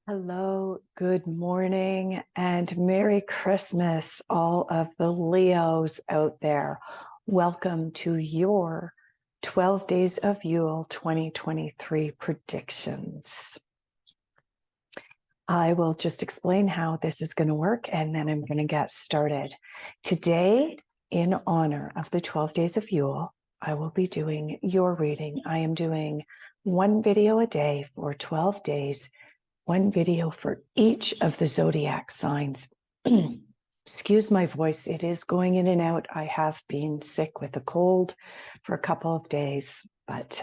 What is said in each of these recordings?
Hello, good morning, and Merry Christmas, all of the Leos out there. Welcome to your 12 Days of Yule 2023 predictions. I will just explain how this is going to work, and then I'm going to get started. Today, in honor of the 12 Days of Yule, I will be doing your reading. I am doing one video a day for 12 days. One video for each of the zodiac signs. Excuse my voice, it is going in and out. I have been sick with a cold for a couple of days, but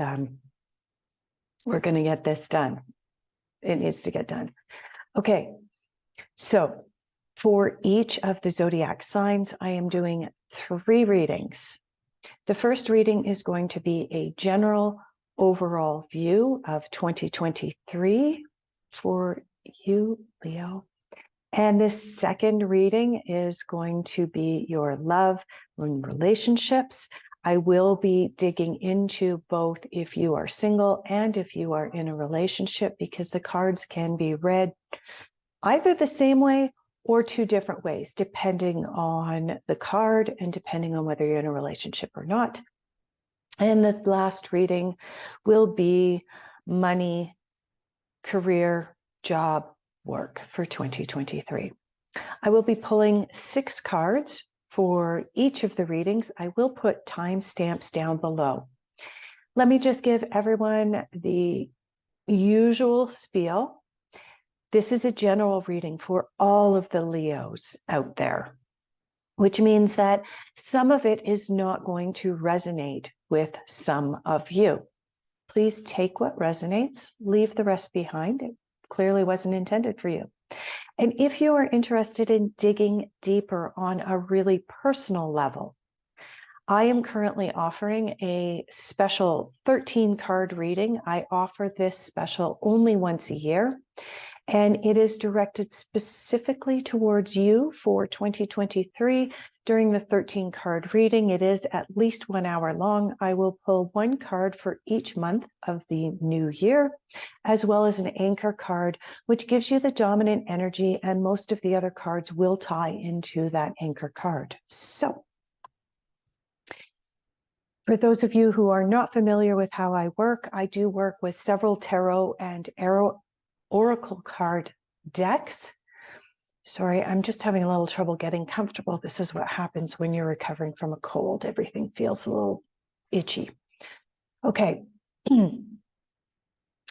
we're going to get this done. It needs to get done. Okay, so for each of the zodiac signs, I am doing 3 readings. The first reading is going to be a general overall view of 2023 for you, Leo. And this second reading is going to be your love and relationships. I will be digging into both if you are single and if you are in a relationship, because the cards can be read either the same way or 2 different ways, depending on the card and depending on whether you're in a relationship or not. And the last reading will be money, career, job, work for 2023. I will be pulling 6 cards for each of the readings. I will put timestamps down below. Let me just give everyone the usual spiel. This is a general reading for all of the Leos out there, which means that some of it is not going to resonate with some of you. Please take what resonates, leave the rest behind. It clearly wasn't intended for you. And if you are interested in digging deeper on a really personal level, I am currently offering a special 13-card reading. I offer this special only once a year, and it is directed specifically towards you for 2023. During the 13-card reading, it is at least 1 hour long. I will pull 1 card for each month of the new year, as well as an anchor card, which gives you the dominant energy, and most of the other cards will tie into that anchor card. So, for those of you who are not familiar with how I do work with several tarot and oracle card decks. Sorry, I'm just having a little trouble getting comfortable. This is what happens when you're recovering from a cold. Everything feels a little itchy. Okay.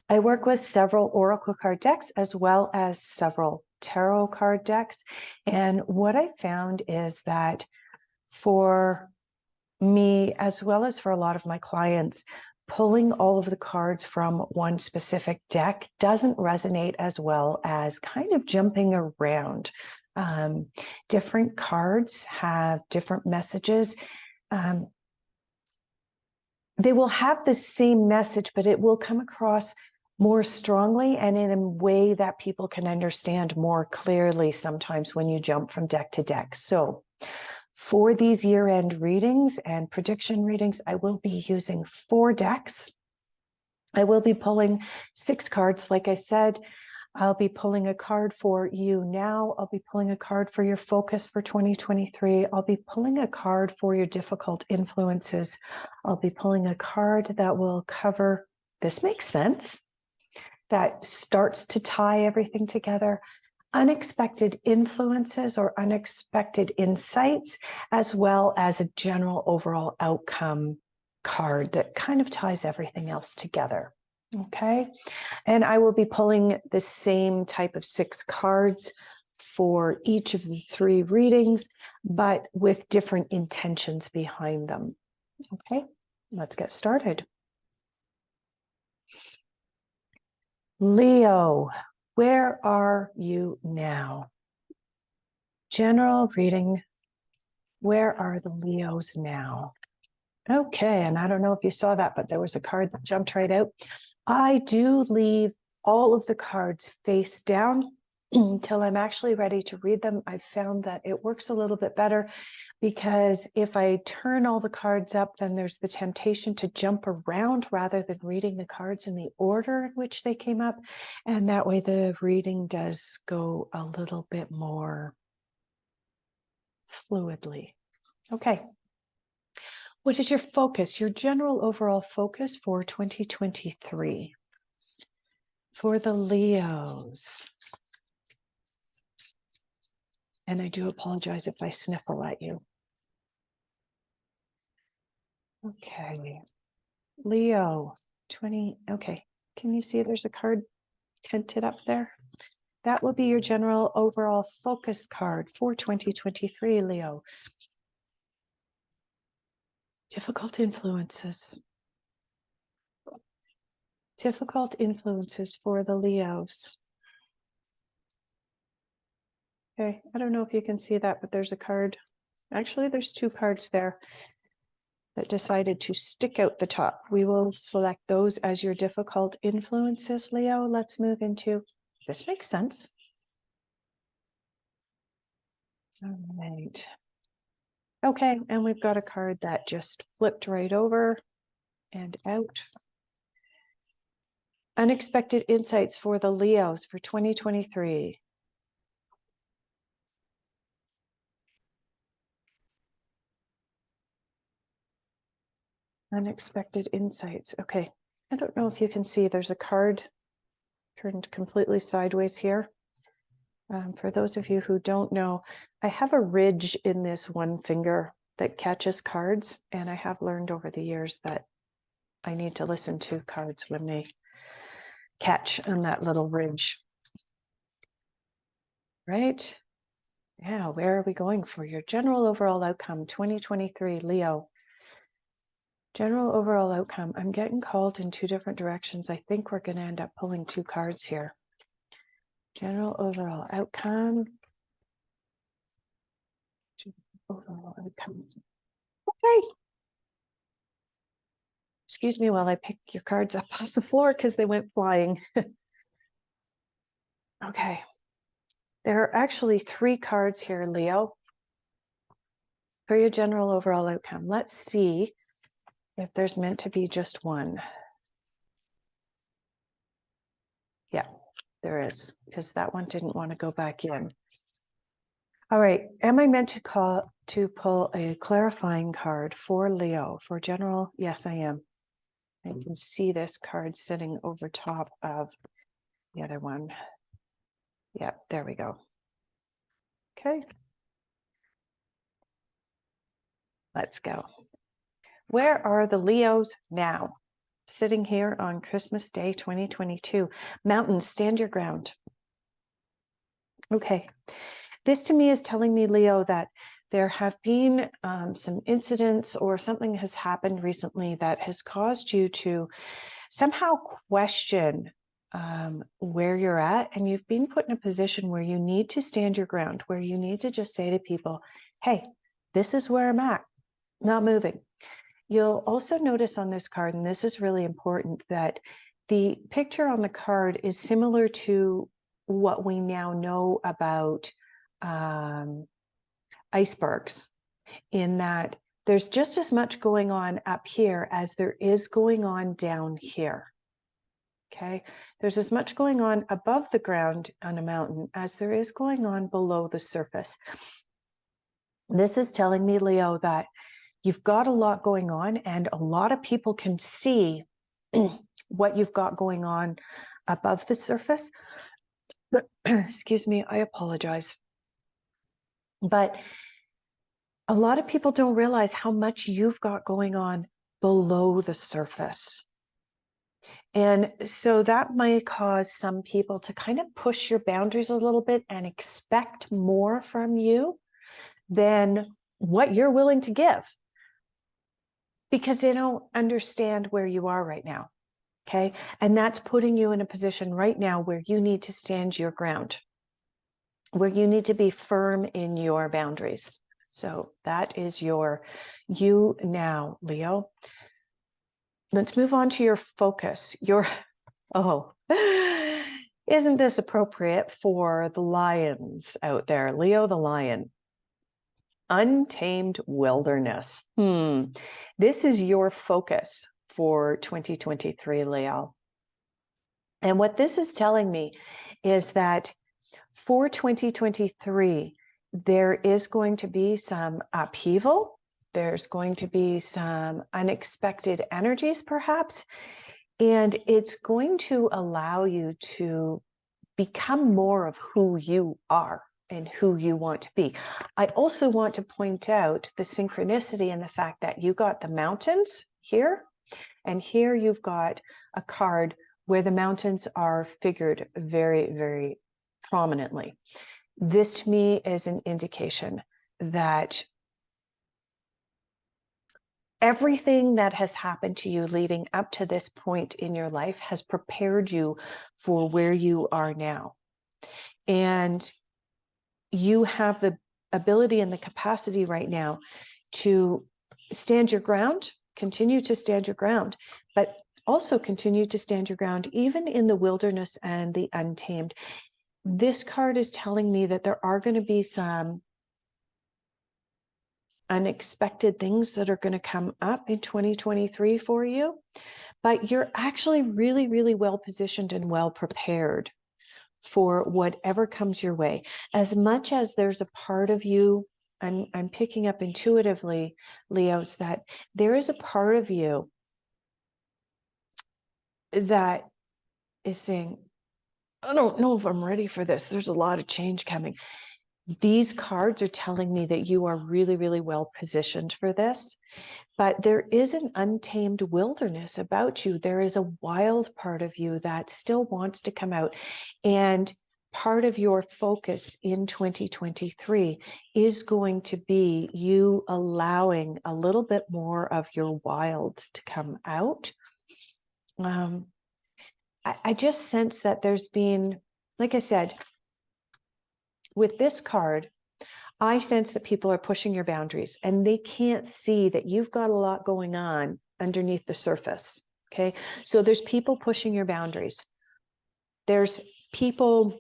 I work with several oracle card decks as well as several tarot card decks. And what I found is that for me, as well as for a lot of my clients, pulling all of the cards from one specific deck doesn't resonate as well as kind of jumping around. Different cards have different messages. They will have the same message, but it will come across more strongly and in a way that people can understand more clearly sometimes when you jump from deck to deck. So for these year-end readings and prediction readings, I will be using 4 decks. I will be pulling 6 cards, like I said. I'll be pulling a card for you now. I'll be pulling a card for your focus for 2023. I'll be pulling a card for your difficult influences. I'll be pulling a card that will cover, this makes sense, that starts to tie everything together. Unexpected influences or unexpected insights, as well as a general overall outcome card that kind of ties everything else together. Okay, and I will be pulling the same type of 6 cards for each of the 3 readings, but with different intentions behind them. Okay, let's get started. Leo, where are you now? General reading. Where are the Leos now? Okay, and I don't know if you saw that, but there was a card that jumped right out. I do leave all of the cards face down until I'm actually ready to read them. I've found that it works a little bit better because if I turn all the cards up, then there's the temptation to jump around rather than reading the cards in the order in which they came up. And that way the reading does go a little bit more fluidly. Okay. What is your focus, your general overall focus for 2023? For the Leos. And I do apologize if I sniffle at you. Okay. Leo, 20. Okay. Can you see there's a card tinted up there? That will be your general overall focus card for 2023, Leo. Difficult influences. Difficult influences for the Leos. Okay, I don't know if you can see that, but there's a card. Actually, there's two cards there that decided to stick out the top. We will select those as your difficult influences, Leo. Let's move into, this makes sense. All right. Okay, and we've got a card that just flipped right over and out. Unexpected insights for the Leos for 2023. Unexpected insights. Okay, I don't know if you can see, there's a card turned completely sideways here. For those of you who don't know, I have a ridge in this one finger that catches cards, and I have learned over the years that I need to listen to cards when they catch on that little ridge. Right? Yeah, where are we going for your general overall outcome 2023, Leo? General overall outcome. I'm getting called in two different directions. I think we're going to end up pulling two cards here. General overall outcome. Overall outcome. Okay. Excuse me while I pick your cards up off the floor because they went flying. Okay. There are actually three cards here, Leo, for your general overall outcome. Let's see if there's meant to be just one. Yeah, there is, because that one didn't want to go back in. All right, am I meant to pull a clarifying card for Leo for general? Yes, I am. I can see this card sitting over top of the other one. Yeah, there we go. Okay. Let's go. Where are the Leos now? Sitting here on Christmas Day 2022. Mountains, stand your ground. Okay. This to me is telling me, Leo, that there have been some incidents or something has happened recently that has caused you to somehow question where you're at. And you've been put in a position where you need to stand your ground, where you need to just say to people, hey, this is where I'm at, not moving. You'll also notice on this card, and this is really important, that the picture on the card is similar to what we now know about icebergs, in that there's just as much going on up here as there is going on down here. Okay, there's as much going on above the ground on a mountain as there is going on below the surface. This is telling me, Leo, that you've got a lot going on, and a lot of people can see what you've got going on above the surface. Excuse me, I apologize. But a lot of people don't realize how much you've got going on below the surface. And so that might cause some people to kind of push your boundaries a little bit and expect more from you than what you're willing to give, because they don't understand where you are right now. Okay. And that's putting you in a position right now where you need to stand your ground, where you need to be firm in your boundaries. So that is you now, Leo. Let's move on to your focus. Isn't this appropriate for the lions out there? Leo the lion. Untamed wilderness. This is your focus for 2023, Leo. And what this is telling me is that for 2023, there is going to be some upheaval. There's going to be some unexpected energies, perhaps, and it's going to allow you to become more of who you are and who you want to be. I also want to point out the synchronicity in the fact that you got the mountains here, and here you've got a card where the mountains are figured very, very prominently. This to me is an indication that everything that has happened to you leading up to this point in your life has prepared you for where you are now. And you have the ability and the capacity right now to stand your ground, continue to stand your ground, but also continue to stand your ground even in the wilderness and the untamed. This card is telling me that there are going to be some unexpected things that are going to come up in 2023 for you, but you're actually really, really well positioned and well prepared for whatever comes your way. As much as there's a part of you, I'm picking up intuitively, Leos, that there is a part of you that is saying, I don't know if I'm ready for this. There's a lot of change coming. These cards are telling me that you are really, really well positioned for this. But there is an untamed wilderness about you. There is a wild part of you that still wants to come out. And part of your focus in 2023 is going to be you allowing a little bit more of your wild to come out. I just sense that there's been, like I said, with this card, I sense that people are pushing your boundaries and they can't see that you've got a lot going on underneath the surface. Okay. So there's people pushing your boundaries. There's people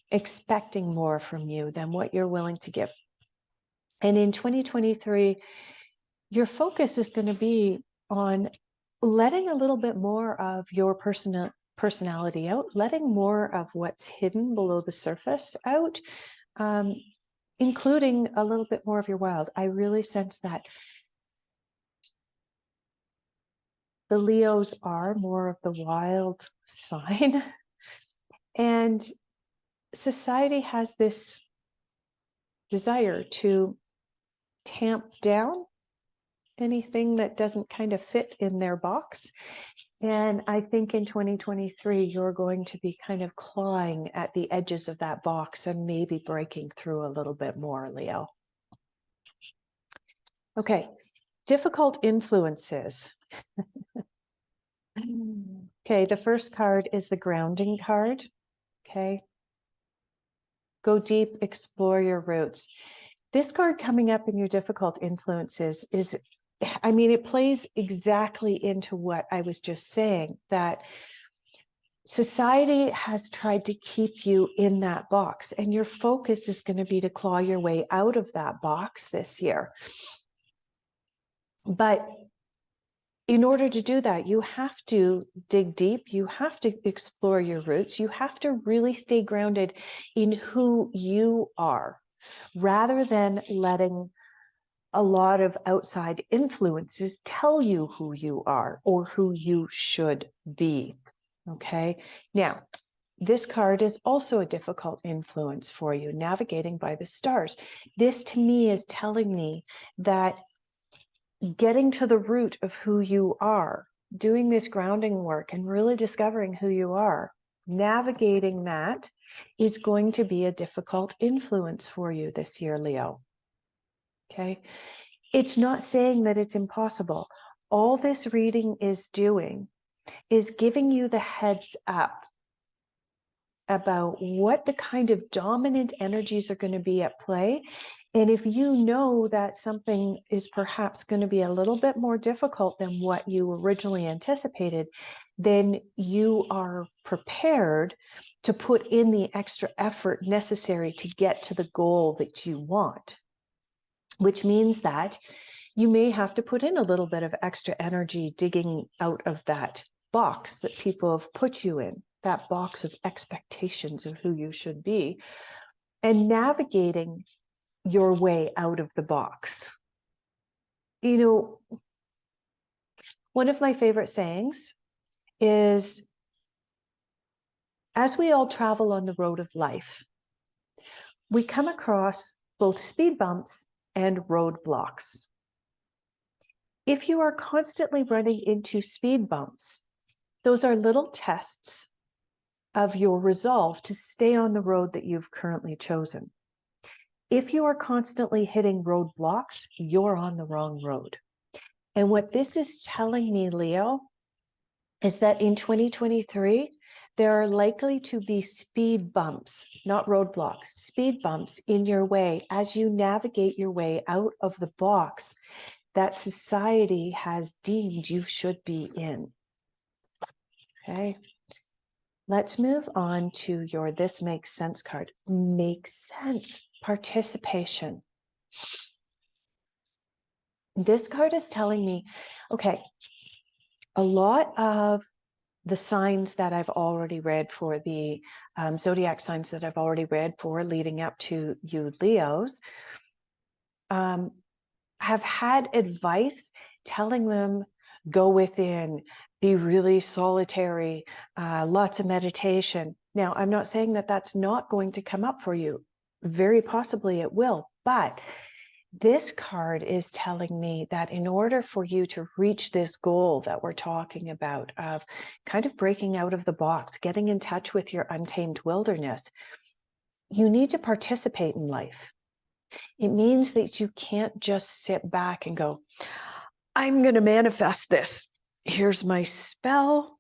expecting more from you than what you're willing to give. And in 2023, your focus is going to be on letting a little bit more of your personality out, letting more of what's hidden below the surface out, including a little bit more of your wild. I really sense that the Leos are more of the wild sign. And society has this desire to tamp down anything that doesn't kind of fit in their box. And I think in 2023, you're going to be kind of clawing at the edges of that box and maybe breaking through a little bit more, Leo. Okay, difficult influences. Okay, the first card is the grounding card. Okay. Go deep, explore your roots. This card coming up in your difficult influences is, I mean, it plays exactly into what I was just saying, that society has tried to keep you in that box, and your focus is going to be to claw your way out of that box this year. But in order to do that, you have to dig deep, you have to explore your roots, you have to really stay grounded in who you are, rather than letting a lot of outside influences tell you who you are or who you should be. Okay, now this card is also a difficult influence for you, navigating by the stars. This to me is telling me that getting to the root of who you are, doing this grounding work and really discovering who you are, navigating that is going to be a difficult influence for you this year, Leo. Okay. It's not saying that it's impossible. All this reading is doing is giving you the heads up about what the kind of dominant energies are going to be at play. And if you know that something is perhaps going to be a little bit more difficult than what you originally anticipated, then you are prepared to put in the extra effort necessary to get to the goal that you want, which means that you may have to put in a little bit of extra energy digging out of that box that people have put you in, that box of expectations of who you should be, and navigating your way out of the box. You know, one of my favorite sayings is, as we all travel on the road of life, we come across both speed bumps and roadblocks. If you are constantly running into speed bumps, those are little tests of your resolve to stay on the road that you've currently chosen. If you are constantly hitting roadblocks, you're on the wrong road. And what this is telling me, Leo, is that in 2023, there are likely to be speed bumps, not roadblocks, speed bumps in your way as you navigate your way out of the box that society has deemed you should be in. Okay. Let's move on to your This Makes Sense card. Makes sense. Participation. This card is telling me, okay, a lot of the signs that I've already read for the zodiac signs that I've already read for leading up to you Leos have had advice telling them go within, be really solitary, lots of meditation. Now, I'm not saying that that's not going to come up for you. Very possibly it will, but this card is telling me that in order for you to reach this goal that we're talking about of kind of breaking out of the box, getting in touch with your untamed wilderness, you need to participate in life. It means that you can't just sit back and go, I'm going to manifest this. Here's my spell.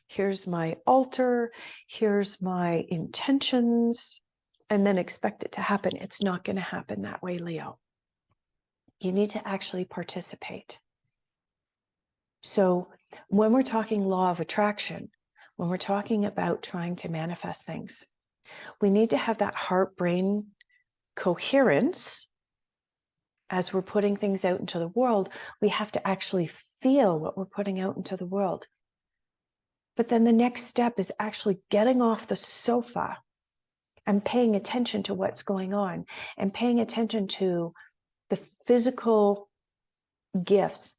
Here's my altar. Here's my intentions. And then expect it to happen. It's not going to happen that way, Leo. You need to actually participate. So when we're talking law of attraction, when we're talking about trying to manifest things, we need to have that heart-brain coherence. As we're putting things out into the world, we have to actually feel what we're putting out into the world. But then the next step is actually getting off the sofa and paying attention to what's going on and paying attention to the physical gifts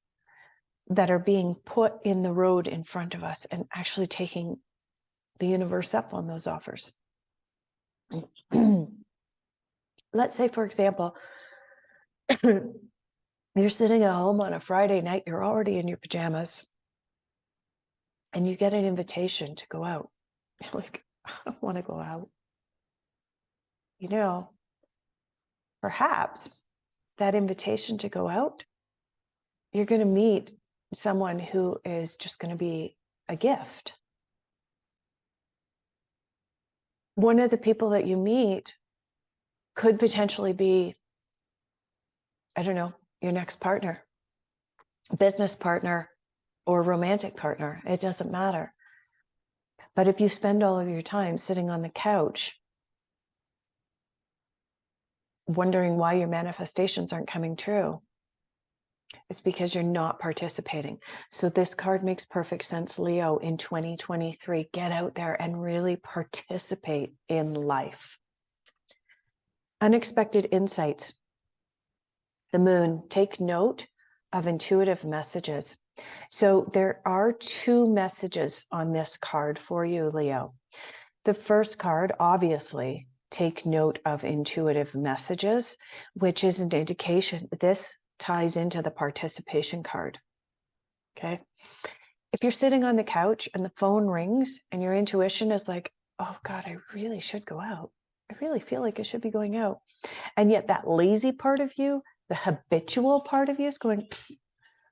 that are being put in the road in front of us and actually taking the universe up on those offers. Let's say, for example, you're sitting at home on a Friday night, you're already in your pajamas, and you get an invitation to go out. You're like, I don't want to go out. You know, perhaps that invitation to go out, you're going to meet someone who is just going to be a gift. One of the people that you meet could potentially be, I don't know, your next partner, business partner, or romantic partner. It doesn't matter. But if you spend all of your time sitting on the couch wondering why your manifestations aren't coming true, it's because you're not participating. So this card makes perfect sense, Leo, in 2023. Get out there and really participate in life. Unexpected insights. The moon, take note of intuitive messages. So there are two messages on this card for you, Leo. The first card, obviously, take note of intuitive messages, which is an indication. This ties into the participation card. Okay. If you're sitting on the couch and the phone rings and your intuition is like, oh God, I really should go out. I really feel like I should be going out. And yet that lazy part of you, the habitual part of you is going,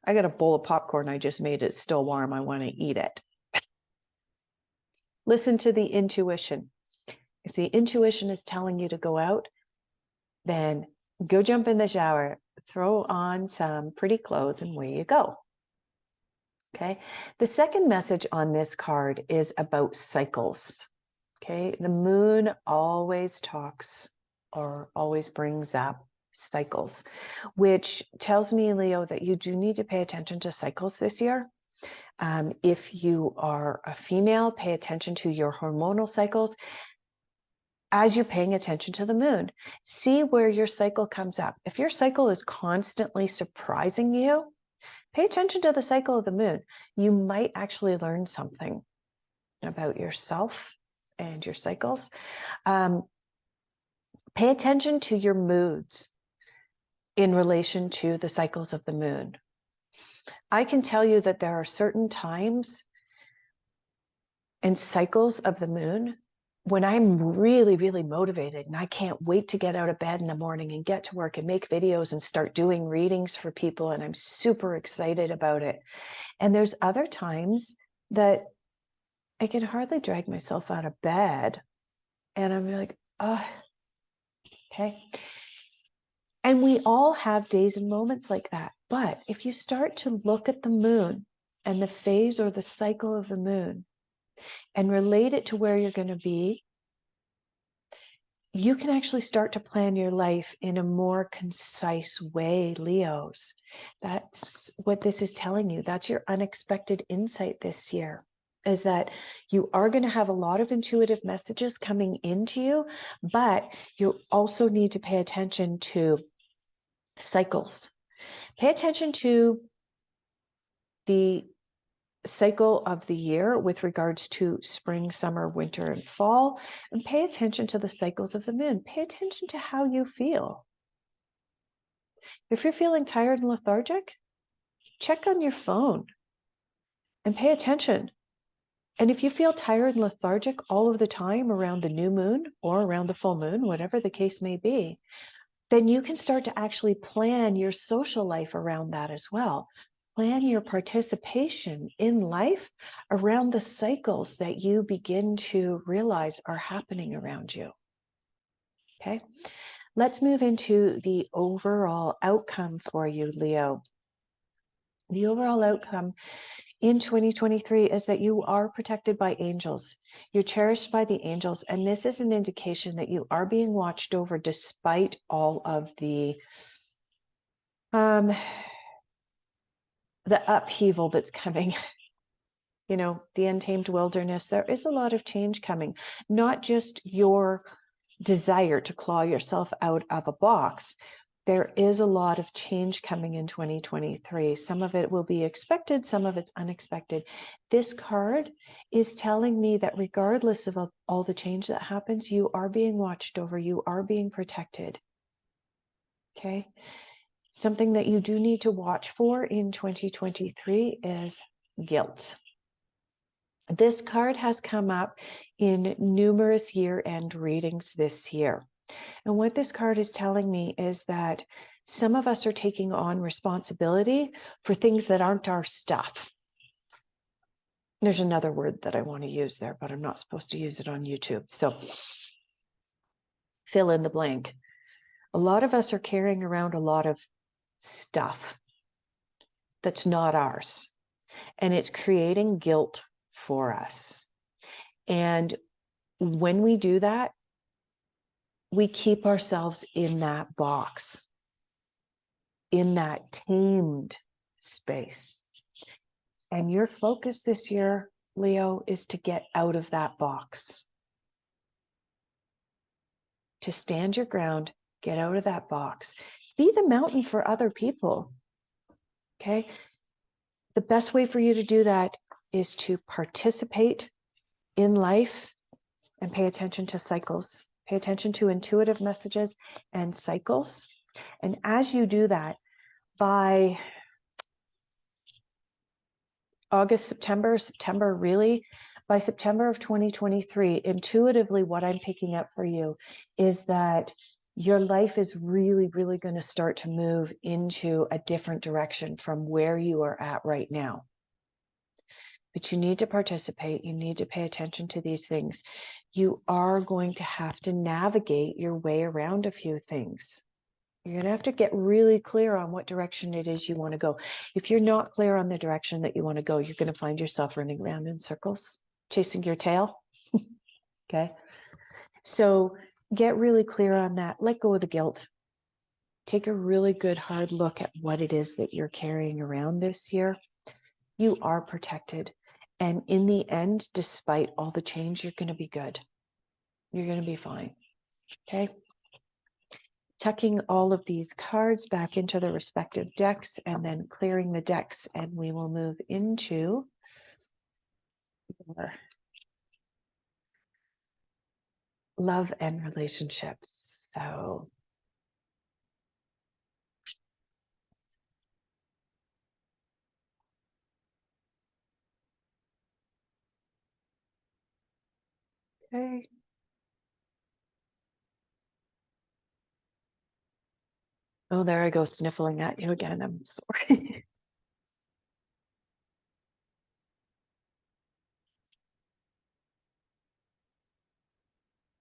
I got a bowl of popcorn I just made. It's still warm. I want to eat it. Listen to the intuition. If the intuition is telling you to go out, then go jump in the shower, throw on some pretty clothes, and away you go. Okay. The second message on this card is about cycles. Okay. The moon always talks or always brings up cycles, which tells me, Leo, that you do need to pay attention to cycles this year. If you are a female, pay attention to your hormonal cycles as you're paying attention to the moon. See where your cycle comes up. If your cycle is constantly surprising you, pay attention to the cycle of the moon. You might actually learn something about yourself and your cycles. Pay attention to your moods in relation to the cycles of the moon. I can tell you that there are certain times and cycles of the moon when I'm really, really motivated and I can't wait to get out of bed in the morning and get to work and make videos and start doing readings for people. And I'm super excited about it. And there's other times that I can hardly drag myself out of bed. And I'm like, oh, okay. And we all have days and moments like that. But if you start to look at the moon and the phase or the cycle of the moon and relate it to where you're going to be, you can actually start to plan your life in a more concise way, Leos. That's what this is telling you. That's your unexpected insight this year, is that you are going to have a lot of intuitive messages coming into you, but you also need to pay attention to cycles. Pay attention to the cycle of the year with regards to spring, summer, winter, and fall, and pay attention to the cycles of the moon. Pay attention to how you feel. If you're feeling tired and lethargic, check on your phone and pay attention. And if you feel tired and lethargic all of the time around the new moon or around the full moon, whatever the case may be, then you can start to actually plan your social life around that as well. Plan your participation in life around the cycles that you begin to realize are happening around you. Okay, let's move into the overall outcome for you, Leo. The overall outcome in 2023 is that you are protected by angels. You're cherished by the angels. And this is an indication that you are being watched over despite all of the upheaval that's coming, the untamed wilderness. There is a lot of change coming, not just your desire to claw yourself out of a box. There is a lot of change coming in 2023. Some of it will be expected, some of it's unexpected. This card is telling me that regardless of all the change that happens, you are being watched over, you are being protected. Okay? Something that you do need to watch for in 2023 is guilt. This card has come up in numerous year-end readings this year. And what this card is telling me is that some of us are taking on responsibility for things that aren't our stuff. There's another word that I want to use there, but I'm not supposed to use it on YouTube. So fill in the blank. A lot of us are carrying around a lot of stuff that's not ours, and it's creating guilt for us. And when we do that, we keep ourselves in that box, in that tamed space. And your focus this year, Leo, is to get out of that box, to stand your ground, get out of that box, be the mountain for other people. Okay. The best way for you to do that is to participate in life and pay attention to cycles, pay attention to intuitive messages and cycles. And as you do that, by August, September, really, by September of 2023, intuitively, what I'm picking up for you is that your life is really, really going to start to move into a different direction from where you are at right now. But you need to participate. You need to pay attention to these things. You are going to have to navigate your way around a few things. You're going to have to get really clear on what direction it is you want to go. If you're not clear on the direction that you want to go, you're going to find yourself running around in circles, chasing your tail. Okay. So get really clear on that. Let go of the guilt. Take a really good hard look at what it is that you're carrying around this year. You are protected. And in the end, despite all the change, you're going to be good. You're going to be fine. Okay. Tucking all of these cards back into the respective decks and then clearing the decks, and we will move into our love and relationships. So okay. Oh, there I go, sniffling at you again. I'm sorry.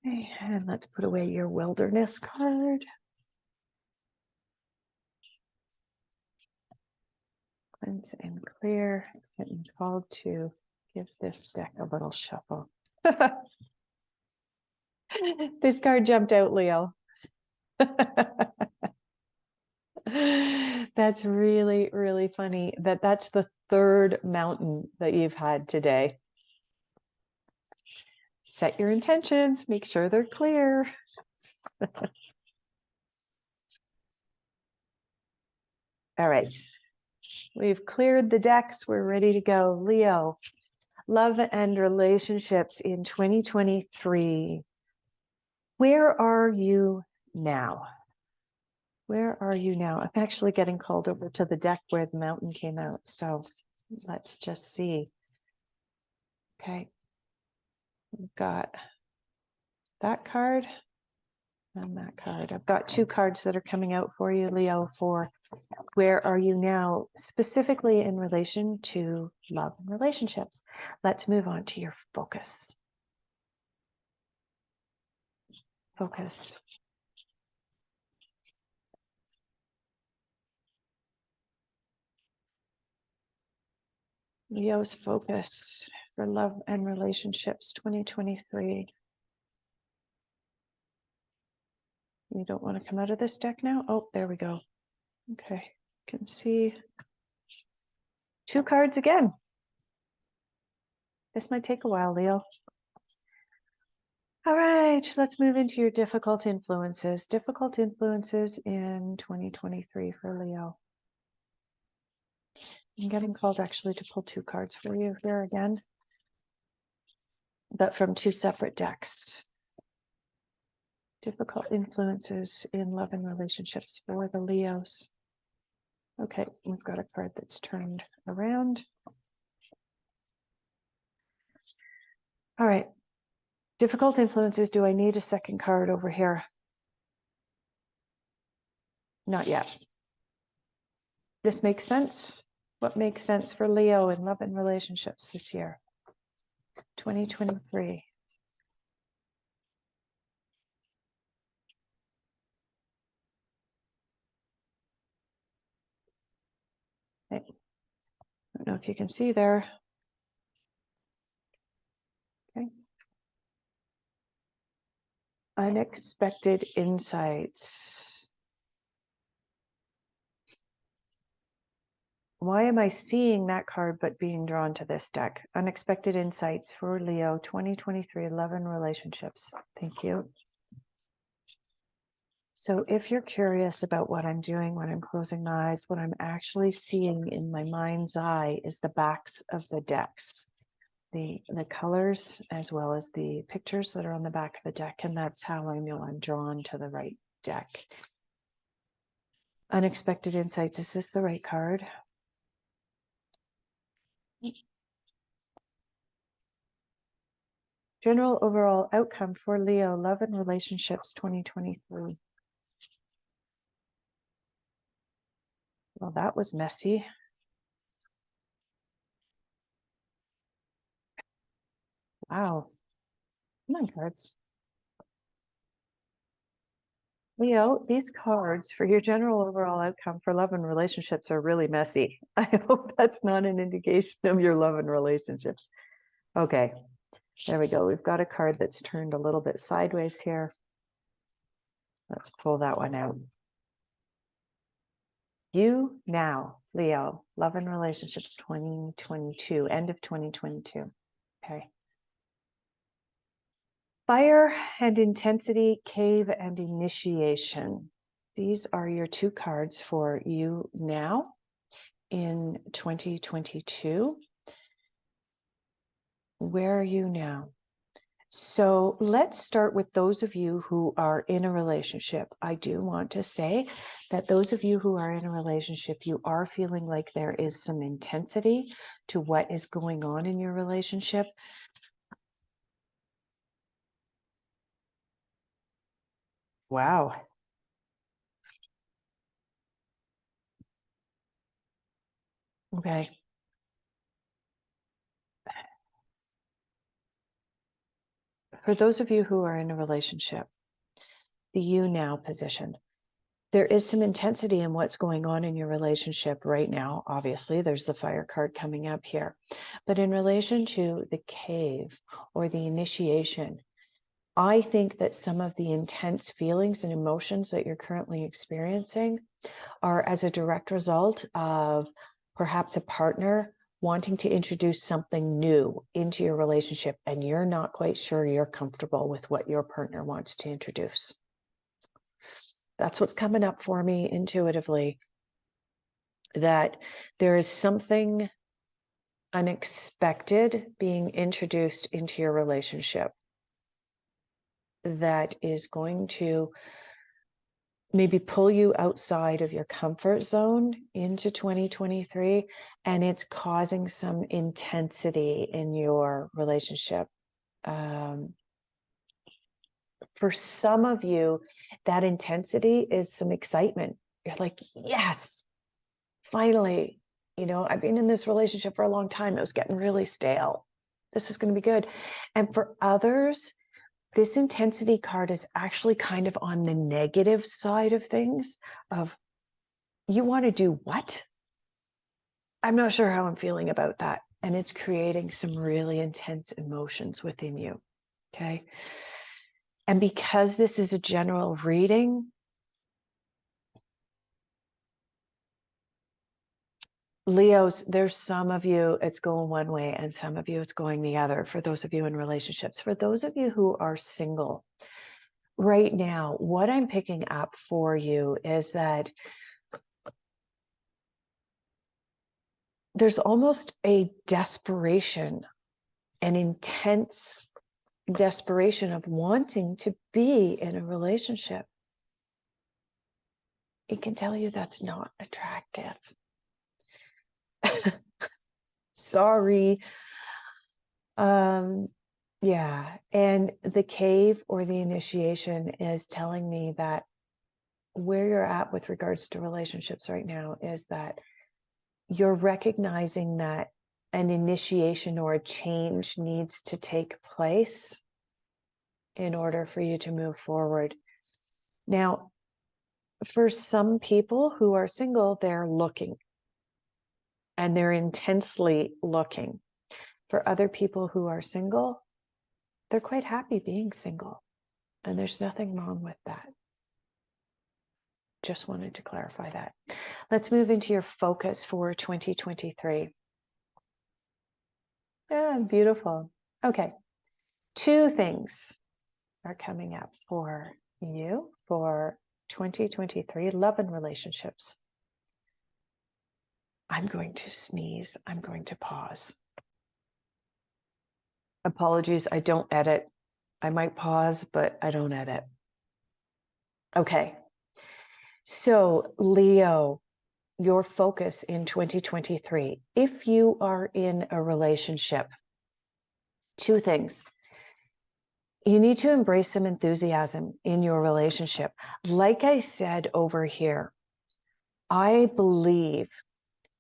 Okay, and let's put away your wilderness card. Cleanse and clear. Getting called to give this deck a little shuffle. This card jumped out, Leo. That's really, really funny that's the third mountain that you've had today. Set your intentions, make sure they're clear. All right, we've cleared the decks. We're ready to go. Leo, love and relationships in 2023. Where are you now? Where are you now? I'm actually getting called over to the deck where the mountain came out. So let's just see. Okay. We've got that card and that card. I've got two cards that are coming out for you, Leo, for where are you now, specifically in relation to love and relationships. Let's move on to your focus. Focus. Leo's focus for love and relationships 2023. You don't want to come out of this deck now? Oh, there we go. Okay, can see two cards again. This might take a while, Leo. All right, let's move into your difficult influences. Difficult influences in 2023 for Leo. I'm getting called actually to pull two cards for you here again, but from two separate decks. Difficult influences in love and relationships for the Leos. Okay, we've got a card that's turned around. All right, difficult influences. Do I need a second card over here? Not yet. This makes sense. What makes sense for Leo in love and relationships this year? 2023. Okay. I don't know if you can see there. Okay. Unexpected insights. Why am I seeing that card but being drawn to this deck? Unexpected insights for Leo 2023 love and relationships. Thank you. So if you're curious about what I'm doing when I'm closing my eyes, what I'm actually seeing in my mind's eye is the backs of the decks, the colors as well as the pictures that are on the back of the deck. And that's how I know I'm drawn to the right deck. Unexpected insights. Is this the right card? General overall outcome for Leo, love and relationships 2023. Well, that was messy. Wow. Come on, cards. Leo, these cards for your general overall outcome for love and relationships are really messy. I hope that's not an indication of your love and relationships. Okay, there we go. We've got a card that's turned a little bit sideways here. Let's pull that one out. You now, Leo, love and relationships 2022, end of 2022. Okay. Fire and intensity, cave and initiation. These are your two cards for you now in 2022. Where are you now? So let's start with those of you who are in a relationship. I do want to say that those of you who are in a relationship, you are feeling like there is some intensity to what is going on in your relationship. Wow. Okay. For those of you who are in a relationship, the you now position, there is some intensity in what's going on in your relationship right now. Obviously, there's the fire card coming up here. But in relation to the cave or the initiation, I think that some of the intense feelings and emotions that you're currently experiencing are as a direct result of perhaps a partner wanting to introduce something new into your relationship, and you're not quite sure you're comfortable with what your partner wants to introduce. That's what's coming up for me intuitively, that there is something unexpected being introduced into your relationship that is going to maybe pull you outside of your comfort zone into 2023, and it's causing some intensity in your relationship. For some of you, that intensity is some excitement. You're like, yes, finally, I've been in this relationship for a long time. It was getting really stale. This is going to be good. And for others, this intensity card is actually kind of on the negative side of things, of you want to do what? I'm not sure how I'm feeling about that. And it's creating some really intense emotions within you. Okay. And because this is a general reading, Leos, there's some of you it's going one way and some of you it's going the other. For those of you in relationships, for those of you who are single right now, what I'm picking up for you is that there's almost a desperation, an intense desperation of wanting to be in a relationship. It can tell you that's not attractive. Sorry. Yeah. And the cave or the initiation is telling me that where you're at with regards to relationships right now is that you're recognizing that an initiation or a change needs to take place in order for you to move forward. Now, for some people who are single, they're looking and they're intensely looking. For other people who are single, they're quite happy being single, and there's nothing wrong with that. Just wanted to clarify that. Let's move into your focus for 2023. Yeah, beautiful. Okay. Two things are coming up for you for 2023, love and relationships. I'm going to sneeze. I'm going to pause. Apologies, I don't edit. I might pause, but I don't edit. Okay. So, Leo, your focus in 2023, if you are in a relationship, two things. You need to embrace some enthusiasm in your relationship. Like I said over here, I believe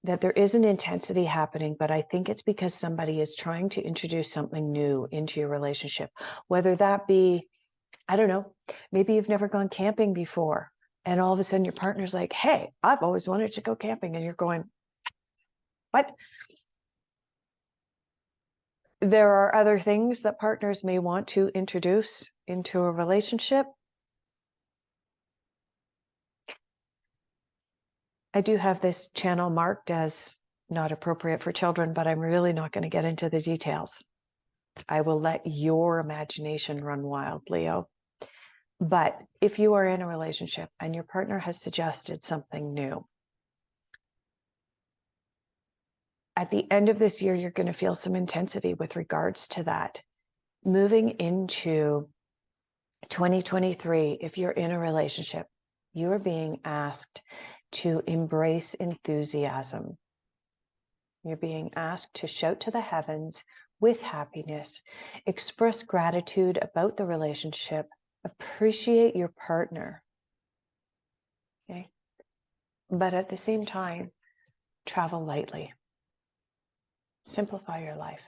that there is an intensity happening, but I think it's because somebody is trying to introduce something new into your relationship, whether that be I don't know, maybe you've never gone camping before, and all of a sudden your partner's like, hey, I've always wanted to go camping. And you're going, what? There are other things that partners may want to introduce into a relationship. I do have this channel marked as not appropriate for children, but I'm really not going to get into the details. I will let your imagination run wild, Leo. But if you are in a relationship and your partner has suggested something new, at the end of this year, you're going to feel some intensity with regards to that. Moving into 2023, if you're in a relationship, you're being asked to embrace enthusiasm. You're being asked to shout to the heavens with happiness, express gratitude about the relationship, appreciate your partner. Okay? But at the same time, travel lightly. Simplify your life.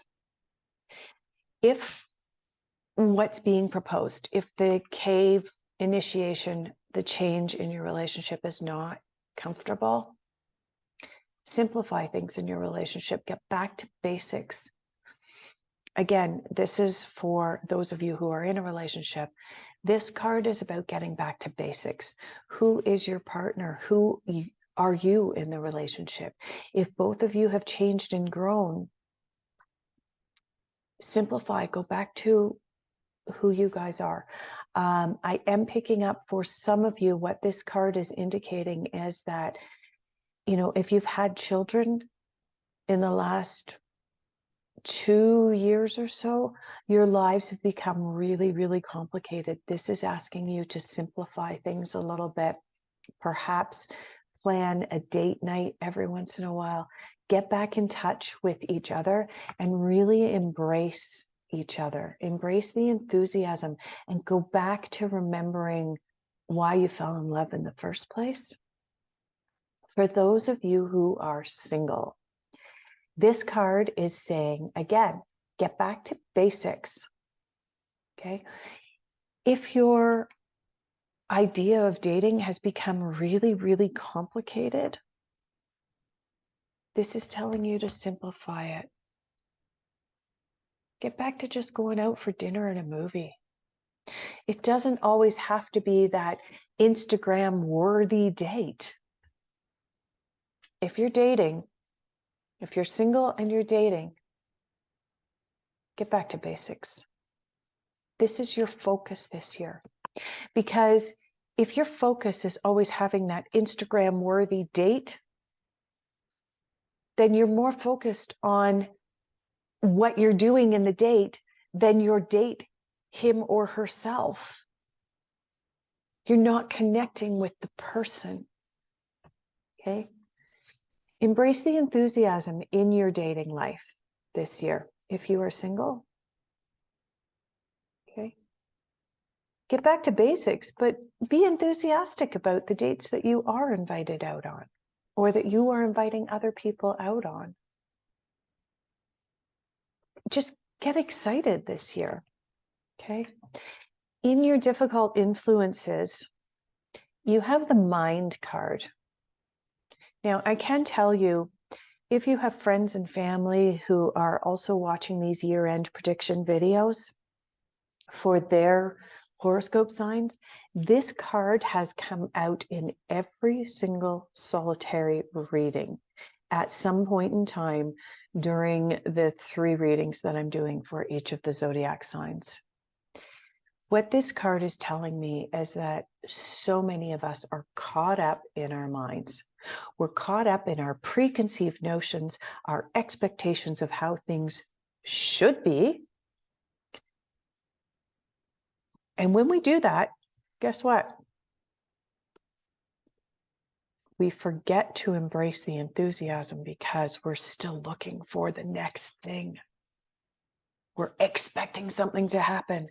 If what's being proposed, if the cave initiation, the change in your relationship is not comfortable, simplify things in your relationship. Get back to basics. Again, this is for those of you who are in a relationship. This card is about getting back to basics. Who is your partner? Who are you in the relationship? If both of you have changed and grown, simplify, go back to who you guys are. I am picking up for some of you what this card is indicating is that, you know, if you've had children in the last 2 years or so, your lives have become really, really complicated. This is asking you to simplify things a little bit. Perhaps plan a date night every once in a while. Get back in touch with each other and really embrace each other. Embrace the enthusiasm and go back to remembering why you fell in love in the first place. For those of you who are single, this card is saying, again, get back to basics. Okay. If your idea of dating has become really, really complicated, this is telling you to simplify it. Get back to just going out for dinner and a movie. It doesn't always have to be that Instagram worthy date. If you're dating, if you're single and you're dating, get back to basics. This is your focus this year. Because if your focus is always having that Instagram worthy date, then you're more focused on what you're doing in the date than your date, him or herself. You're not connecting with the person. Okay? Embrace the enthusiasm in your dating life this year. If you are single, okay? Get back to basics, but be enthusiastic about the dates that you are invited out on, or that you are inviting other people out on. Just get excited this year, okay? In your difficult influences, you have the Mind card. Now, I can tell you, if you have friends and family who are also watching these year-end prediction videos for their horoscope signs, this card has come out in every single solitary reading at some point in time during the 3 readings that I'm doing for each of the zodiac signs. What this card is telling me is that so many of us are caught up in our minds. We're caught up in our preconceived notions, our expectations of how things should be. And when we do that, guess what? We forget to embrace the enthusiasm because we're still looking for the next thing. We're expecting something to happen.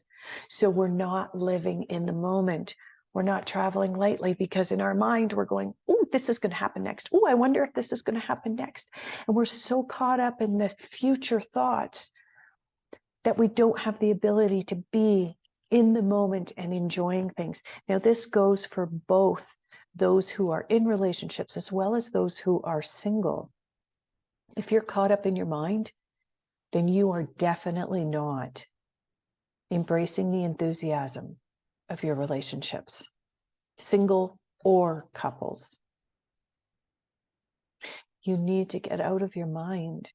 So we're not living in the moment. We're not traveling lightly because in our mind, we're going, oh, this is going to happen next. Oh, I wonder if this is going to happen next. And we're so caught up in the future thoughts that we don't have the ability to be in the moment and enjoying things. Now, this goes for both those who are in relationships as well as those who are single. If you're caught up in your mind, then you are definitely not embracing the enthusiasm of your relationships, single or couples. You need to get out of your mind.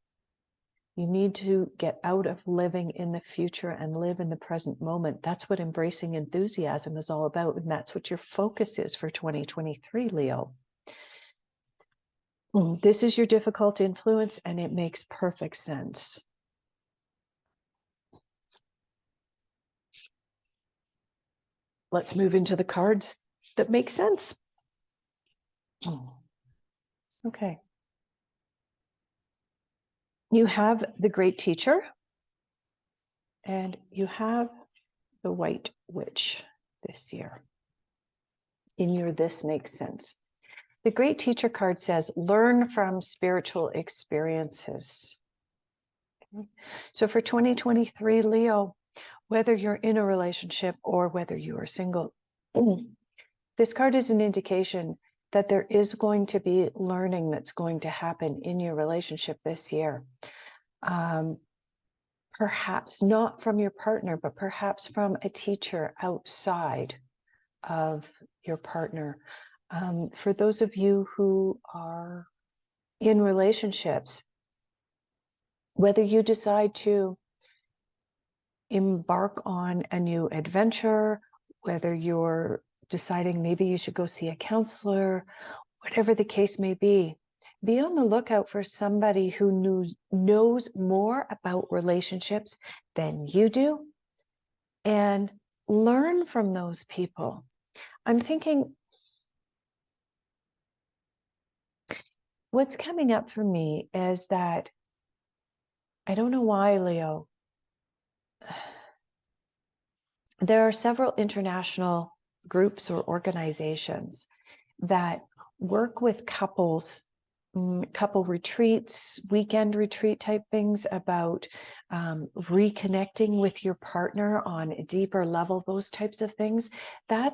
You need to get out of living in the future and live in the present moment. That's what embracing enthusiasm is all about. And that's what your focus is for 2023, Leo. This is your difficult influence, and it makes perfect sense. Let's move into the cards that make sense. Okay. You have the Great Teacher, and you have the White Witch this year. In your This Makes Sense. The Great Teacher card says, learn from spiritual experiences. Okay. So for 2023, Leo, whether you're in a relationship or whether you are single, this card is an indication that there is going to be learning that's going to happen in your relationship this year. Perhaps not from your partner, but perhaps from a teacher outside of your partner. For those of you who are in relationships, whether you decide to embark on a new adventure, whether you're deciding maybe you should go see a counselor, whatever the case may be on the lookout for somebody who knows more about relationships than you do, and learn from those people. I'm thinking, what's coming up for me is that, I don't know why, Leo, there are several international groups or organizations that work with couples, couple retreats, weekend retreat type things about reconnecting with your partner on a deeper level, those types of things. That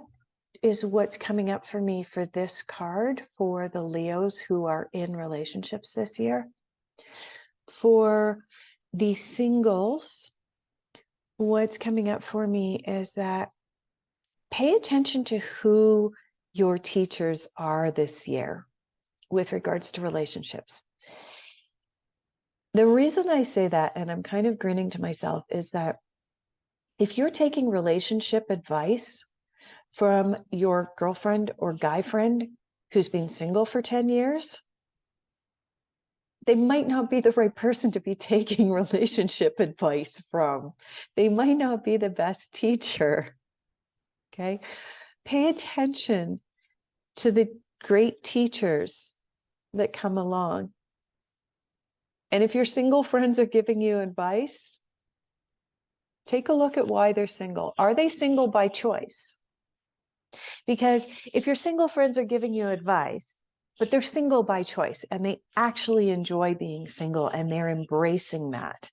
is what's coming up for me for this card for the Leos who are in relationships this year. For the singles, what's coming up for me is that pay attention to who your teachers are this year with regards to relationships. The reason I say that, and I'm kind of grinning to myself, is that if you're taking relationship advice from your girlfriend or guy friend who's been single for 10 years, they might not be the right person to be taking relationship advice from. They might not be the best teacher. Okay? Pay attention to the great teachers that come along. And if your single friends are giving you advice, take a look at why they're single. Are they single by choice? Because if your single friends are giving you advice, but they're single by choice and they actually enjoy being single and they're embracing that,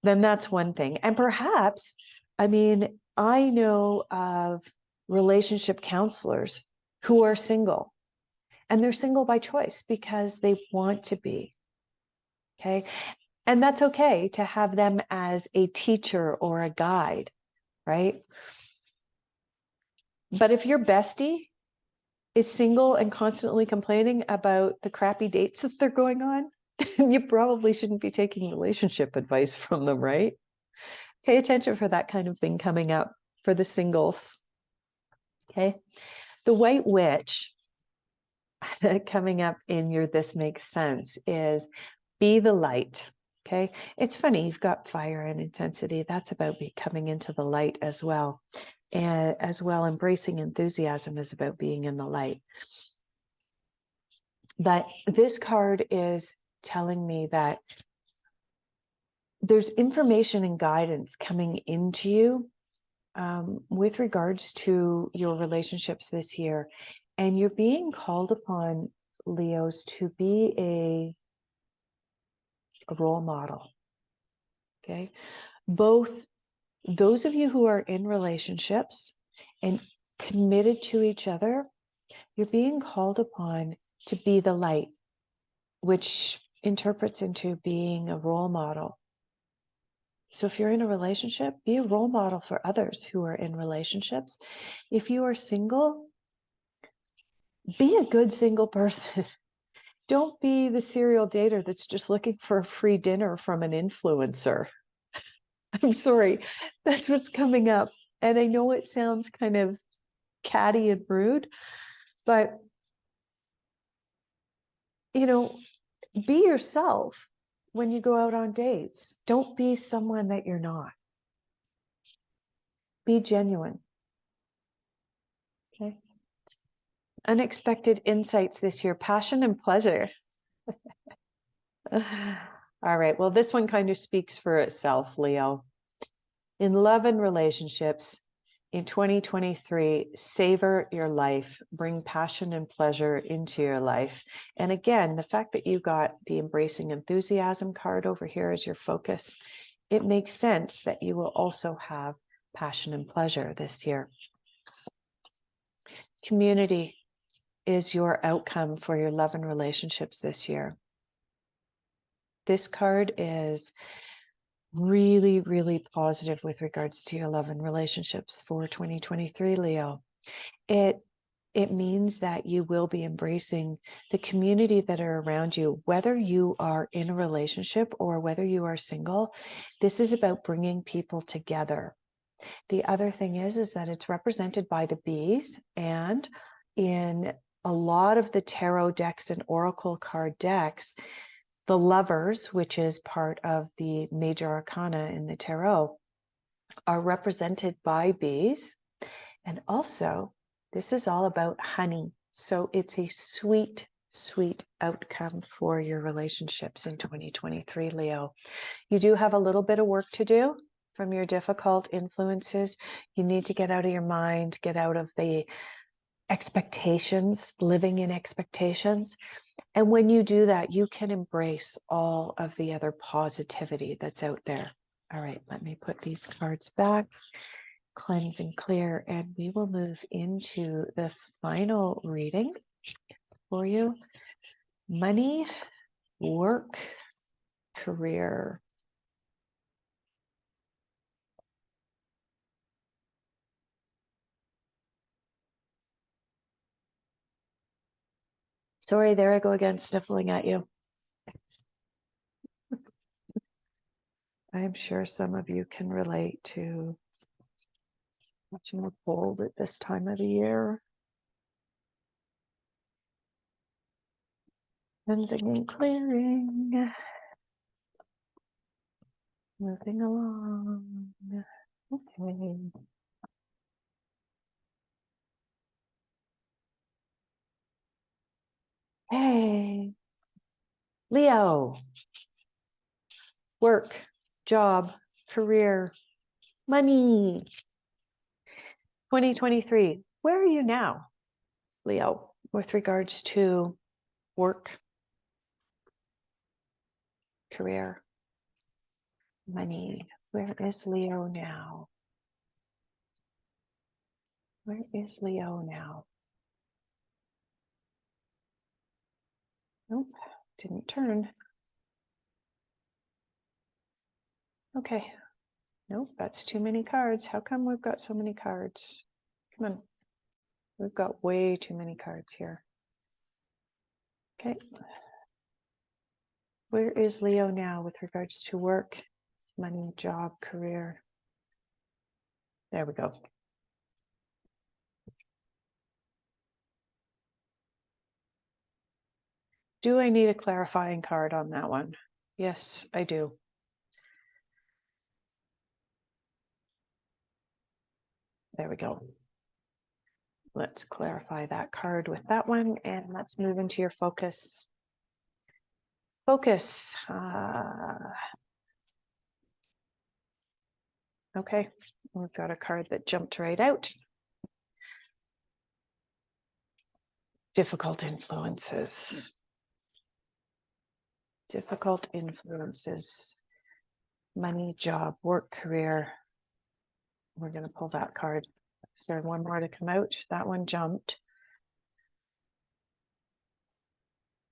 then that's one thing. And perhaps, I mean, I know of relationship counselors who are single, and they're single by choice because they want to be. Okay. And that's okay to have them as a teacher or a guide, right? But if your bestie is single and constantly complaining about the crappy dates that they're going on, you probably shouldn't be taking relationship advice from them, right? Pay attention for that kind of thing coming up for the singles. Okay. The White Witch coming up in your This Makes Sense is be the light. Okay. It's funny, you've got fire and intensity. That's about coming into the light as well. And as well, embracing enthusiasm is about being in the light. But this card is telling me that there's information and guidance coming into you with regards to your relationships this year. And you're being called upon, Leos, to be a role model. Okay. Both Those of you who are in relationships and committed to each other, you're being called upon to be the light, which interprets into being a role model. So if you're in a relationship, be a role model for others who are in relationships. If you are single, be a good single person. Don't be the serial dater that's just looking for a free dinner from an influencer. I'm sorry, that's what's coming up. And I know it sounds kind of catty and rude, but be yourself when you go out on dates. Don't be someone that you're not. Be genuine. Okay. Unexpected insights this year, passion and pleasure. All right. Well, this one kind of speaks for itself, Leo. In love and relationships, in 2023, savor your life, bring passion and pleasure into your life. And again, the fact that you got the embracing enthusiasm card over here as your focus, it makes sense that you will also have passion and pleasure this year. Community is your outcome for your love and relationships this year. This card is really, really positive with regards to your love and relationships for 2023, Leo. It means that you will be embracing the community that are around you, whether you are in a relationship or whether you are single. This is about bringing people together. The other thing is that it's represented by the bees, and in a lot of the tarot decks and oracle card decks, the lovers, which is part of the major arcana in the tarot, are represented by bees. And also, this is all about honey. So it's a sweet, sweet outcome for your relationships in 2023, Leo. You do have a little bit of work to do from your difficult influences. You need to get out of your mind, get out of the expectations, living in expectations. And when you do that, you can embrace all of the other positivity that's out there. All right, let me put these cards back, cleanse and clear, and we will move into the final reading for you. Money, work, career. Sorry, there I go again, sniffling at you. I'm sure some of you can relate to watching a cold at this time of the year. Cleansing and clearing. Moving along. Okay. Hey, Leo. Work, job, career, money. 2023. Where are you now, Leo, with regards to work, career, money? Where is Leo now? Where is Leo now? Nope, didn't turn. Okay. Nope, that's too many cards. How come we've got so many cards? Come on. We've got way too many cards here. Okay. Where is Leo now with regards to work, money, job, career? There we go. Do I need a clarifying card on that one? Yes, I do. There we go. Let's clarify that card with that one, and let's move into your focus. Focus. Okay, we've got a card that jumped right out. Difficult influences. Difficult influences. Money, job, work, career. We're going to pull that card. Is there one more to come out? That one jumped.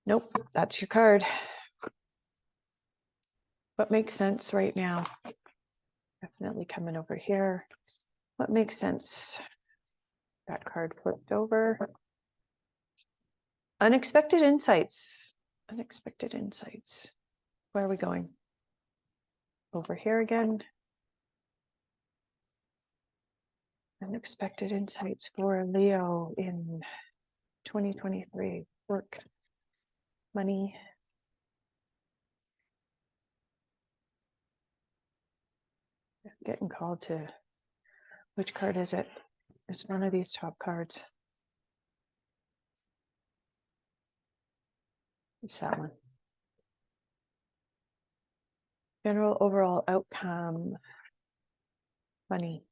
Nope, that's your card. What makes sense right now? Definitely coming over here. What makes sense? That card flipped over. Unexpected insights. Unexpected insights. Where are we going? Over here again. Unexpected insights for Leo in 2023. Work, money. Getting called to, which card is it? It's one of these top cards. It's that one. General overall outcome, money.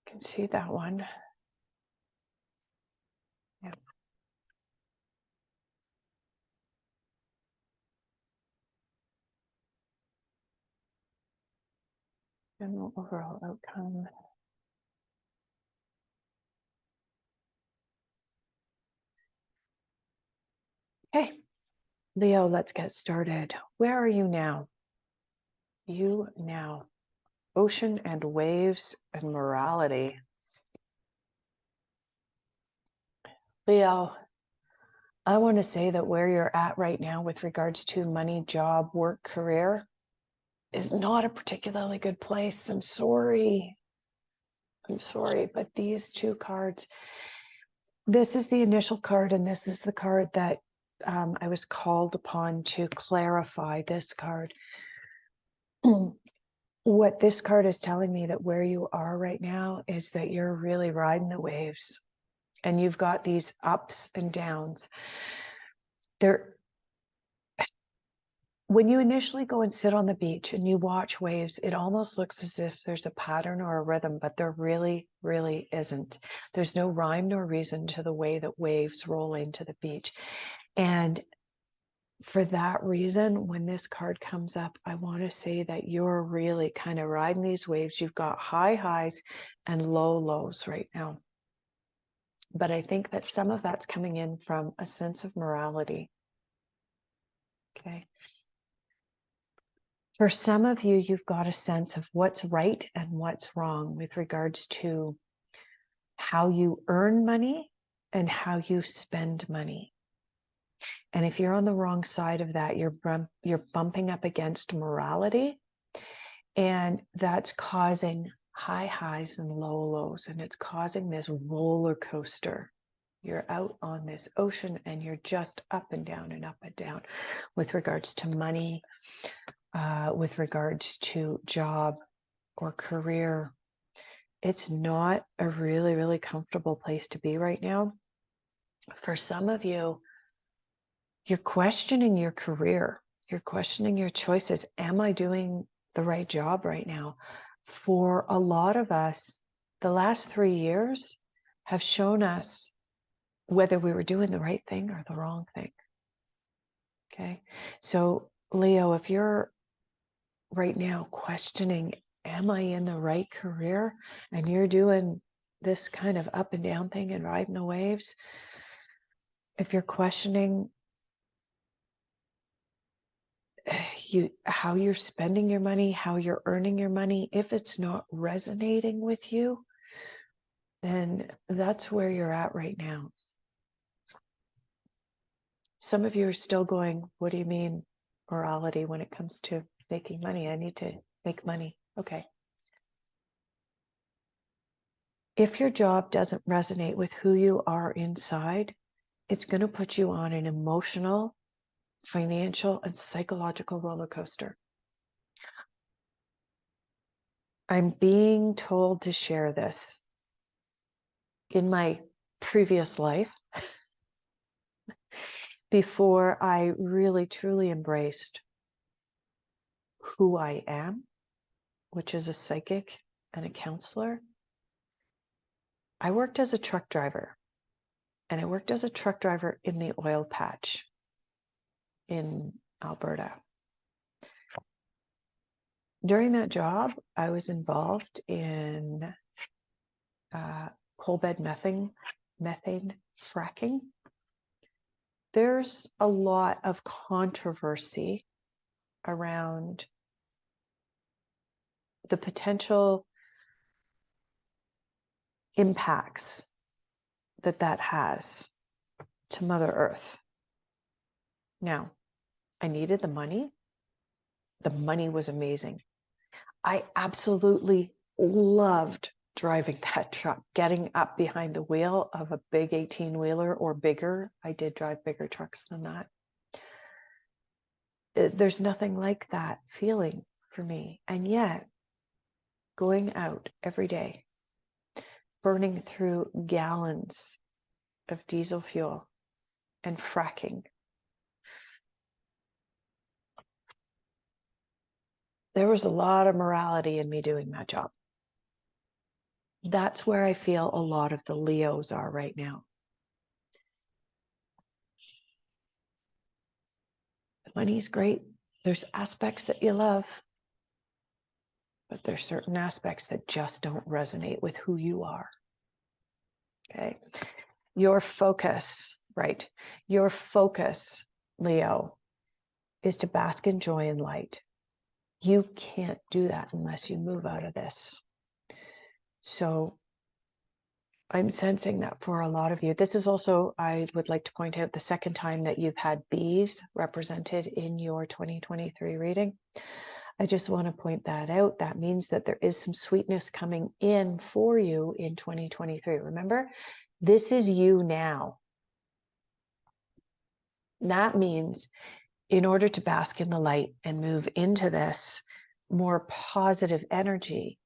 You can see that one. Yeah. General overall outcome. Okay, Leo, let's get started. Where are you now? You now. Ocean and waves and morality. Leo, I want to say that where you're at right now with regards to money, job, work, career is not a particularly good place. I'm sorry, but these two cards, this is the initial card and this is the card that I was called upon to clarify this card. What this card is telling me that where you are right now is that you're really riding the waves and you've got these ups and downs. When you initially go and sit on the beach and you watch waves, it almost looks as if there's a pattern or a rhythm, but there really, really isn't. There's no rhyme nor reason to the way that waves roll into the beach. And for that reason, when this card comes up, I want to say that you're really kind of riding these waves. You've got high highs and low lows right now. But I think that some of that's coming in from a sense of morality. Okay. For some of you, you've got a sense of what's right and what's wrong with regards to how you earn money and how you spend money. And if you're on the wrong side of that, you're bumping up against morality, and that's causing high highs and low lows, and it's causing this roller coaster. You're out on this ocean and you're just up and down with regards to money, with regards to job or career. It's not a really, really comfortable place to be right now. For some of you, you're questioning your career. You're questioning your choices. Am I doing the right job right now? For a lot of us, the last 3 years have shown us whether we were doing the right thing or the wrong thing. Okay. So Leo, if you're right now questioning, am I in the right career? And you're doing this kind of up and down thing and riding the waves. If you're questioning how you're spending your money, how you're earning your money, if it's not resonating with you, then that's where you're at right now. Some of you are still going, what do you mean morality when it comes to making money? I need to make money. Okay. If your job doesn't resonate with who you are inside, it's going to put you on an emotional, financial, and psychological roller coaster. I'm being told to share this. In my previous life, before I really truly embraced who I am, which is a psychic and a counselor, I worked as a truck driver. And I worked as a truck driver in the oil patch in Alberta. During that job, I was involved in coal bed methane fracking. There's a lot of controversy around the potential impacts that has to Mother Earth. Now, I needed the money. The money was amazing. I absolutely loved driving that truck, getting up behind the wheel of a big 18-wheeler or bigger. I did drive bigger trucks than that. There's nothing like that feeling for me. And yet, going out every day, burning through gallons of diesel fuel and fracking, there was a lot of morality in me doing that job. That's where I feel a lot of the Leos are right now. The money's great. There's aspects that you love, but there's certain aspects that just don't resonate with who you are. Okay. Your focus, right? Your focus, Leo, is to bask in joy and light. You can't do that unless you move out of this. So I'm sensing that for a lot of you. This is also, I would like to point out, the second time that you've had bees represented in your 2023 reading. I just want to point that out. That means that there is some sweetness coming in for you in 2023. Remember, this is you now. That means in order to bask in the light and move into this more positive energy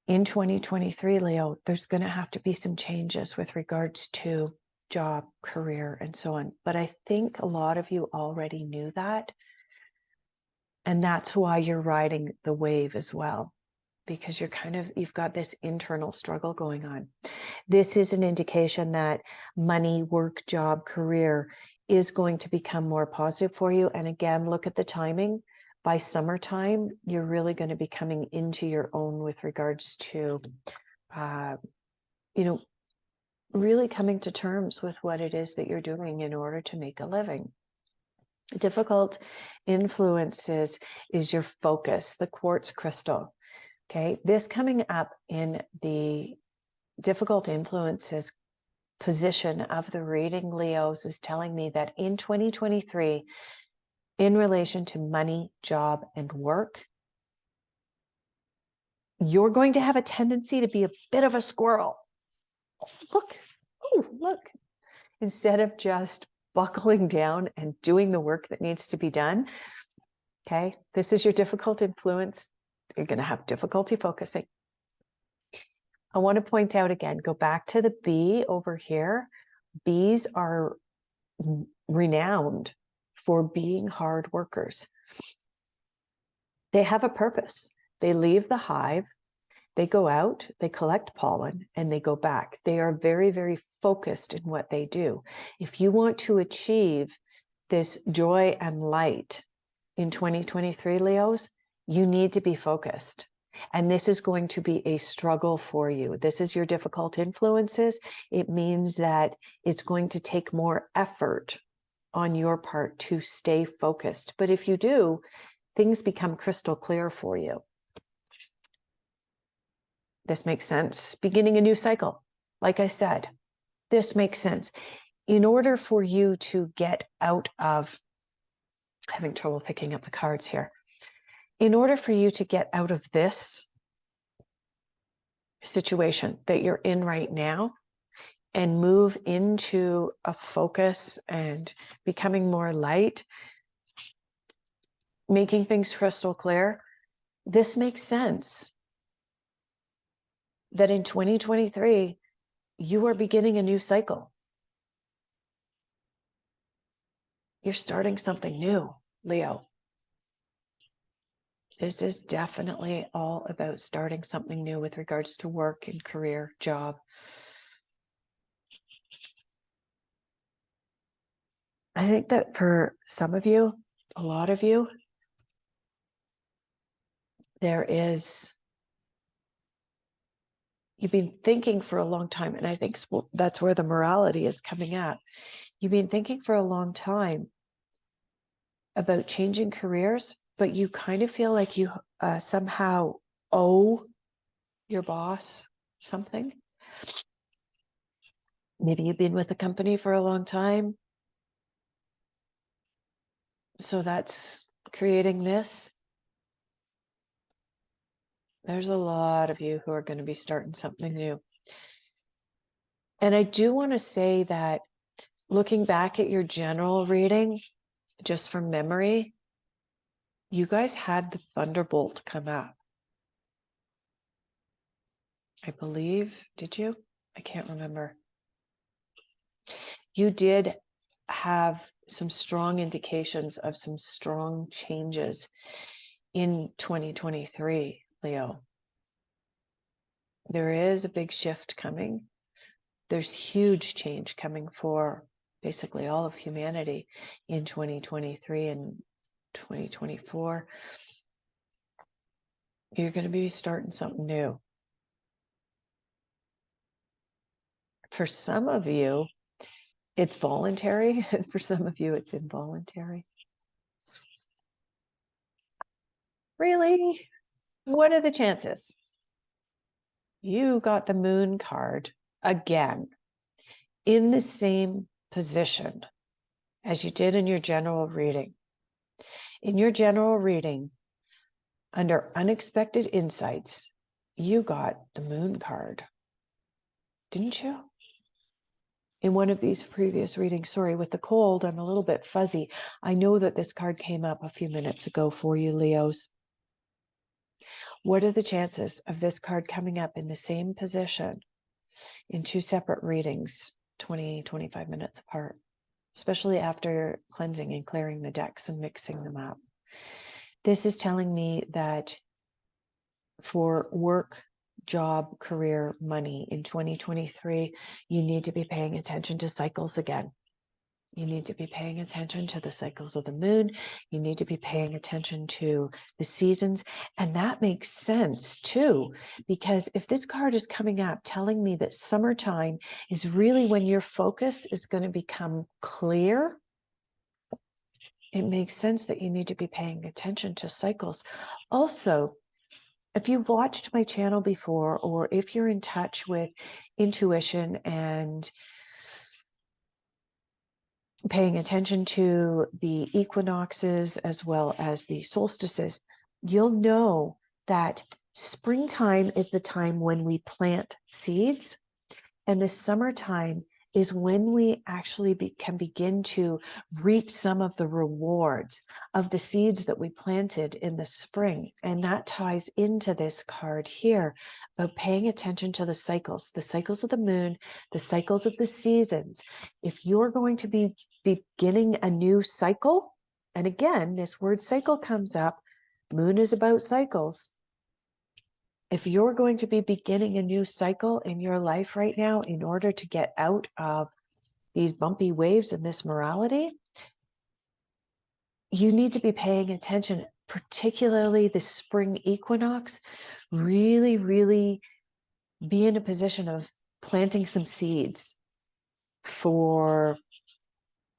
in 2023, Leo, there's going to have to be some changes with regards to job, career, and so on. But I think a lot of you already knew that. And that's why you're riding the wave as well, because you've got this internal struggle going on. This is an indication that money, work, job, career is going to become more positive for you. And again, look at the timing. By summertime, you're really going to be coming into your own with regards to, really coming to terms with what it is that you're doing in order to make a living. Difficult influences is your focus, the quartz crystal. Okay, this coming up in the difficult influences position of the reading, Leos, is telling me that in 2023, in relation to money, job, and work, you're going to have a tendency to be a bit of a squirrel. Look, instead of just buckling down and doing the work that needs to be done. Okay, this is your difficult influence. You're going to have difficulty focusing. I want to point out again, go back to the bee over here. Bees are renowned for being hard workers. They have a purpose. They leave the hive, they go out, they collect pollen, and they go back. They are very, very focused in what they do. If you want to achieve this joy and light in 2023, Leos, you need to be focused. And this is going to be a struggle for you. This is your difficult influences. It means that it's going to take more effort on your part to stay focused. But if you do, things become crystal clear for you. This makes sense. Beginning a new cycle. Like I said, this makes sense. In order for you to get out of, having trouble picking up the cards here. In order for you to get out of this situation that you're in right now and move into a focus and becoming more light, making things crystal clear, this makes sense that in 2023, you are beginning a new cycle. You're starting something new, Leo. This is definitely all about starting something new with regards to work and career, job. I think that for some of you, a lot of you, you've been thinking for a long time, and I think that's where the morality is coming at. You've been thinking for a long time about changing careers, but you kind of feel like you somehow owe your boss something. Maybe you've been with a company for a long time, so that's creating this. There's a lot of you who are going to be starting something new. And I do want to say that looking back at your general reading, just from memory, you guys had the Thunderbolt come up. I believe, did you? I can't remember. You did have some strong indications of some strong changes in 2023, Leo. There is a big shift coming. There's huge change coming for basically all of humanity in 2023 and 2024. You're going to be starting something new. For some of you, it's voluntary, and for some of you, it's involuntary. Really? What are the chances? You got the Moon card again in the same position as you did in your general reading. In your general reading, under unexpected insights, you got the Moon card, didn't you? In one of these previous readings, sorry, with the cold, I'm a little bit fuzzy. I know that this card came up a few minutes ago for you, Leos. What are the chances of this card coming up in the same position in two separate readings, 20, 25 minutes apart, especially after cleansing and clearing the decks and mixing them up? This is telling me that for work, job, career, money in 2023, you need to be paying attention to cycles again. You need to be paying attention to the cycles of the moon. You need to be paying attention to the seasons. And that makes sense too, because if this card is coming up telling me that summertime is really when your focus is going to become clear, it makes sense that you need to be paying attention to cycles. Also, if you've watched my channel before, or if you're in touch with intuition and paying attention to the equinoxes as well as the solstices, you'll know that springtime is the time when we plant seeds, and the summertime is when we actually can begin to reap some of the rewards of the seeds that we planted in the spring. And that ties into this card here about paying attention to the cycles of the moon, the cycles of the seasons. If you're going to be beginning a new cycle, and again, this word cycle comes up, moon is about cycles. If you're going to be beginning a new cycle in your life right now in order to get out of these bumpy waves and this morality, you need to be paying attention, particularly the spring equinox. Really, really be in a position of planting some seeds for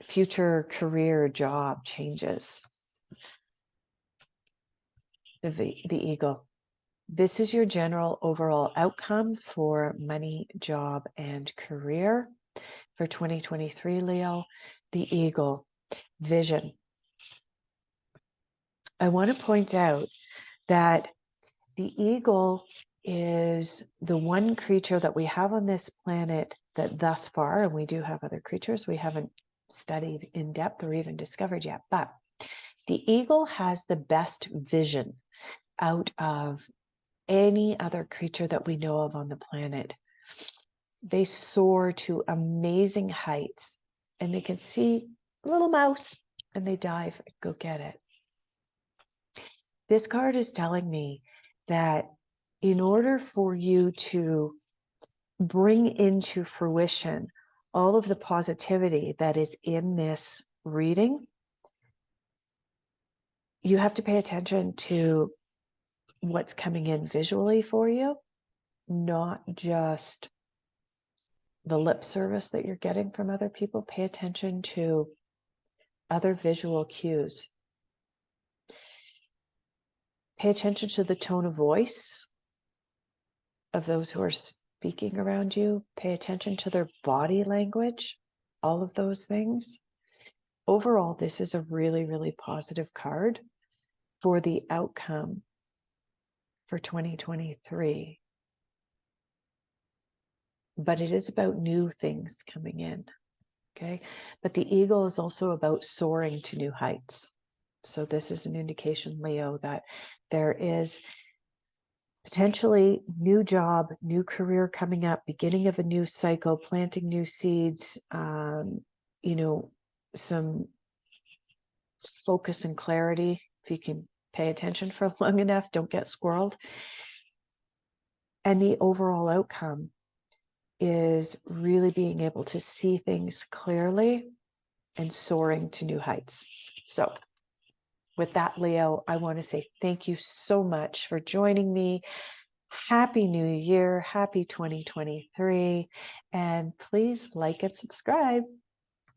future career job changes. The eagle. This is your general overall outcome for money, job, and career for 2023, Leo. The eagle, vision. I want to point out that the eagle is the one creature that we have on this planet that thus far, and we do have other creatures we haven't studied in depth or even discovered yet, but the eagle has the best vision out of any other creature that we know of on the planet. They soar to amazing heights, and they can see a little mouse and they dive and go get it. This card is telling me that in order for you to bring into fruition all of the positivity that is in this reading, you have to pay attention to what's coming in visually for you, not just the lip service that you're getting from other people. Pay attention to other visual cues. Pay attention to the tone of voice of those who are speaking around you. Pay attention to their body language, all of those things. Overall, this is a really, really positive card for the outcome for 2023. But it is about new things coming in, okay? But the eagle is also about soaring to new heights. So this is an indication, Leo, that there is potentially new job, new career coming up, beginning of a new cycle, planting new seeds, some focus and clarity. If you can pay attention for long enough, don't get squirreled. And the overall outcome is really being able to see things clearly and soaring to new heights. So with that, Leo, I want to say thank you so much for joining me. Happy New Year. Happy 2023. And please like and subscribe.